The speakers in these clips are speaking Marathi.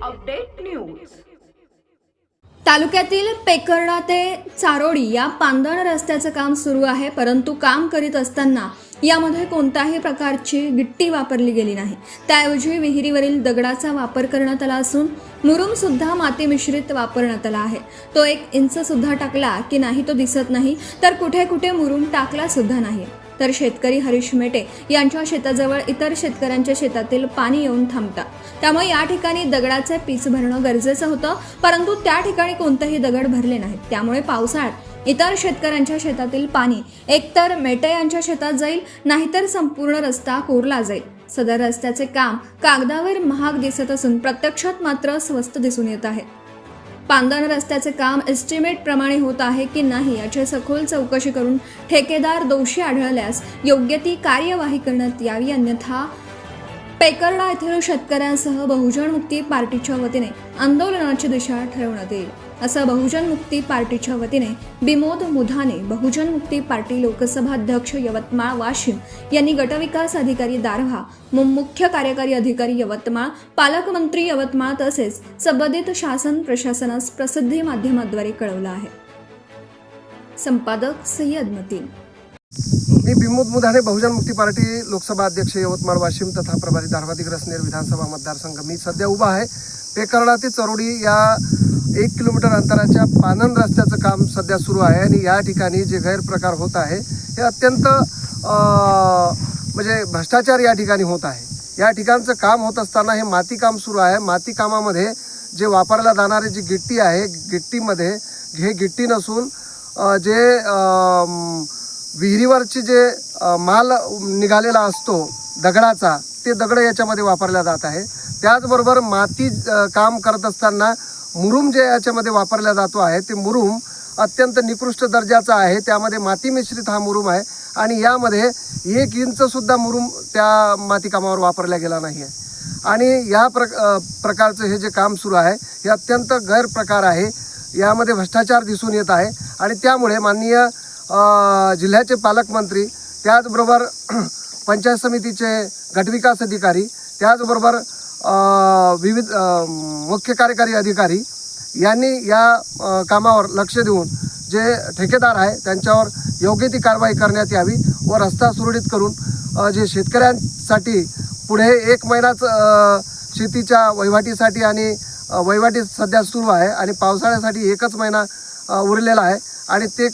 Update news. तालुक्यातील पेकर्डा ते चारोडी या पांदण रस्त्याचं काम सुरू आहे, परंतु काम करीत असताना यामध्ये कोणत्याही प्रकारची गिट्टी वापरली गेली नाही। त्याऐवजी विहिरीवरील दगडाचा वापर करण्यात आला असून मुरुम सुद्धा माती मिश्रित वापरण्यात आला आहे। तो 1 इंच सुद्धा टाकला की नाही तो दिसत नाही, तर कुठे कुठे मुरुम टाकला सुद्धा नाही। तर शेतकरी हरीश मेटे यांच्या शेताजवळ इतर शेतकऱ्यांच्या शेतातील पाणी येऊन थांबतात, त्यामुळे या ठिकाणी दगडाचे पीच भरणं गरजेचं होतं, परंतु त्या ठिकाणी कोणतेही दगड भरले नाहीत। त्यामुळे पावसाळ्यात इतर शेतकऱ्यांच्या शेतातील पाणी एकतर मेटे यांच्या शेतात जाईल, नाहीतर संपूर्ण रस्ता कोरला जाईल। सदर रस्त्याचे काम कागदावर महाग दिसत असून प्रत्यक्षात मात्र स्वस्त दिसून येत आहे। पांदण रस्त्याचे काम एस्टिमेट प्रमाणे होत आहे की नाही याची सखोल चौकशी करून ठेकेदार दोषी आढळल्यास योग्य ती कार्यवाही करण्यात यावी, अन्यथा पेकर्डा येथील शेतकऱ्यांसह बहुजन मुक्ती पार्टीच्या वतीने आंदोलनाची दिशा ठरवण्यात येईल, असं बहुजन मुक्ती पार्टीच्या वतीने विमोद मुधाने, बहुजन मुक्ती पार्टी लोकसभा अध्यक्ष यवतमाळ वाशिम यांनी गटविकास अधिकारी दारव्हा, मुख्य कार्यकारी अधिकारी यवतमाळ, पालकमंत्री यवतमाळ तसेच संबंधित शासन प्रशासनास प्रसिद्धी माध्यमाद्वारे कळवलं आहे। संपादक सय्यद मतीन। मी विमोद मुधाने, बहुजन मुक्ती पार्टी लोकसभा अध्यक्ष यवतमाळ वाशिम तथा प्रभारी दारव्हा दिग्रस नेर विधानसभा मतदारसंघ। मी सध्या उभा आहे पेकर्डा ते चरोडी या 1 किलोमीटर अंतराच्या पांदण रस्त्याचं काम सध्या सुरू आहे आणि या ठिकाणी जे गैरप्रकार होत आहे हे अत्यंत म्हणजे भ्रष्टाचार या ठिकाणी होत आहे। या ठिकाणचं काम होत असताना हे माती काम सुरू आहे। माती कामामध्ये जे वापरल्या जाणारे जी गिट्टी आहे, गिट्टीमध्ये हे गिट्टी नसून जे विहिरीवरची जे माल निघालेला असतो दगडाचा, ते दगड याच्यामध्ये वापरल्या जात आहे। त्याचबरोबर माती काम करत असताना मुरुम जे याच्यामध्ये वापरला जातो आहे ते मुरुम अत्यंत निकृष्ट दर्जाचा आहे। त्यामध्ये माती मिश्रित हा मुरुम आहे आणि यामध्ये 1 इंच सुद्धा मुरुम त्या माती कामावर वापरला गेला नाही आहे आणि या प्रकारचं हे जे काम सुरू आहे हे अत्यंत गैरप्रकार आहे। यामध्ये भ्रष्टाचार दिसून येत आहे आणि त्यामुळे माननीय जिल्ह्याचे पालकमंत्री, त्याचबरोबर पंचायत समितीचे गटविकास अधिकारी, त्याचबरोबर विविध मुख्य कार्यकारी अधिकारी यांनी या कामावर लक्ष देऊन जे ठेकेदार आहे त्यांच्यावर योग्य ती कारवाई करण्यात यावी व रस्ता सुरळीत करून जे शेतकऱ्यांसाठी पुढे 1 महिनाच शेतीच्या वहिवाटीसाठी आणि वहिवाटी सध्या सुरू आहे आणि पावसाळ्यासाठी 1च महिना उरलेला आहे आणि ते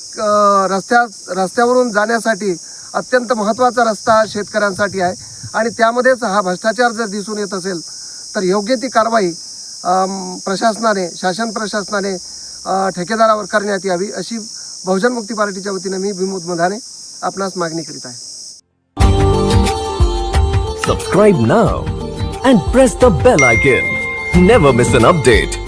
रस्त्यावरून जाण्यासाठी अत्यंत महत्त्वाचा रस्ता शेतकऱ्यांसाठी आहे आणि त्यामध्येच हा भ्रष्टाचार जर दिसून येत असेल तर योग्य ती कारवाई प्रशासनाने, शासन प्रशासनाने ठेकेदारावर करण्यात यावी, अशी बहुजन मुक्ती पार्टीच्या वतीने मी विमोद मुधाने आपणास मागणी करीत आहे। Subscribe now and press the bell icon. Never miss an update.